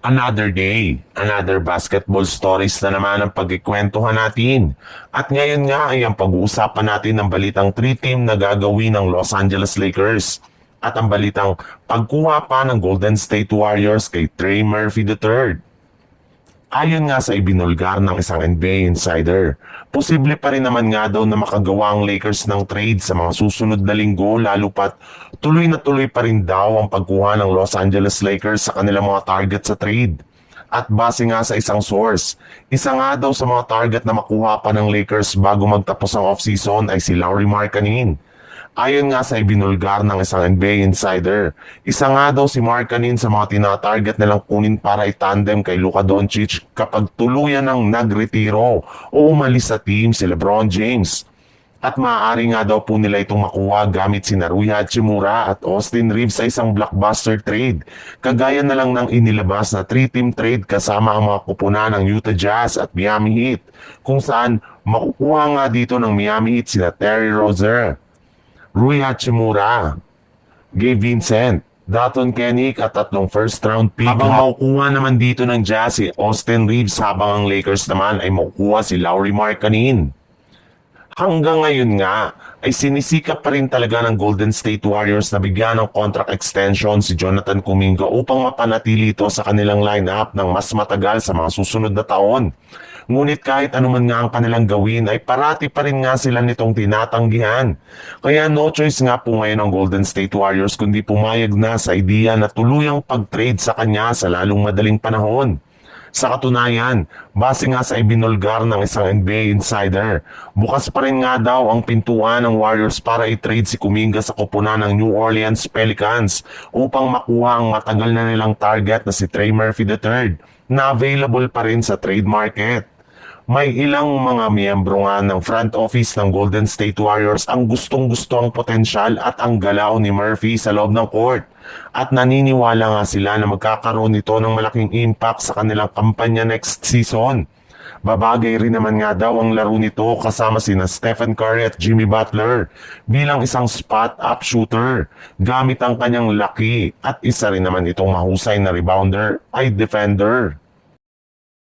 Another day, another basketball stories na naman ang pagkikwentuhan natin. At ngayon nga ay ang pag-uusapan natin ng balitang 3-team na gagawin ng Los Angeles Lakers. At ang balitang pagkuha pa ng Golden State Warriors kay Trey Murphy III. Ayon nga sa ibinulgar ng isang NBA insider, posible pa rin naman nga daw na makagawa ang Lakers ng trade sa mga susunod na linggo lalo pat tuloy na tuloy pa rin daw ang pagkuha ng Los Angeles Lakers sa kanilang mga target sa trade. At base nga sa isang source, isa nga daw sa mga target na makuha pa ng Lakers bago magtapos ang offseason ay si Lauri Markkanen. Ayon nga sa ibinulgar ng isang NBA insider, isa nga daw si Markkanen sa mga tinatarget nilang kunin para itandem kay Luka Doncic kapag tuluyan ng nagretiro o umalis sa team si LeBron James. At maaari nga daw po nila itong makuha gamit si Rui Hachimura at Austin Reeves sa isang blockbuster trade. Kagaya na lang ng inilabas na 3-team trade kasama ang mga kupunan ng Utah Jazz at Miami Heat, kung saan makukuha nga dito ng Miami Heat sina Terry Rozier, Rui Hachimura, Gabe Vincent, Dalton Kenick at 3 first-round pick. Habang makukuha naman dito ng Jazz si Austin Reeves, habang ang Lakers naman ay makukuha si Lauri Markkanen. Hanggang ngayon nga ay sinisikap pa rin talaga ng Golden State Warriors na bigyan ng contract extension si Jonathan Kuminga upang mapanatili ito sa kanilang lineup ng mas matagal sa mga susunod na taon. Ngunit kahit anuman nga ang kanilang gawin ay parati pa rin nga sila nitong tinatanggihan. Kaya no choice nga po ngayon ang Golden State Warriors kundi pumayag na sa ideya na tuluyang pag-trade sa kanya sa lalong madaling panahon. Sa katunayan, base nga sa ibinulgar ng isang NBA insider, bukas pa rin nga daw ang pintuan ng Warriors para i-trade si Kuminga sa koponan ng New Orleans Pelicans upang makuha ang matagal na nilang target na si Trey Murphy III na available pa rin sa trade market. May ilang mga miyembro nga ng front office ng Golden State Warriors ang gustong-gusto ang potensyal at ang galaw ni Murphy sa loob ng court. At naniniwala nga sila na magkakaroon ito ng malaking impact sa kanilang kampanya next season. Babagay rin naman nga daw ang laro nito kasama sina Stephen Curry at Jimmy Butler bilang isang spot-up shooter gamit ang kanyang laki, at isa rin naman itong mahusay na rebounder ay defender.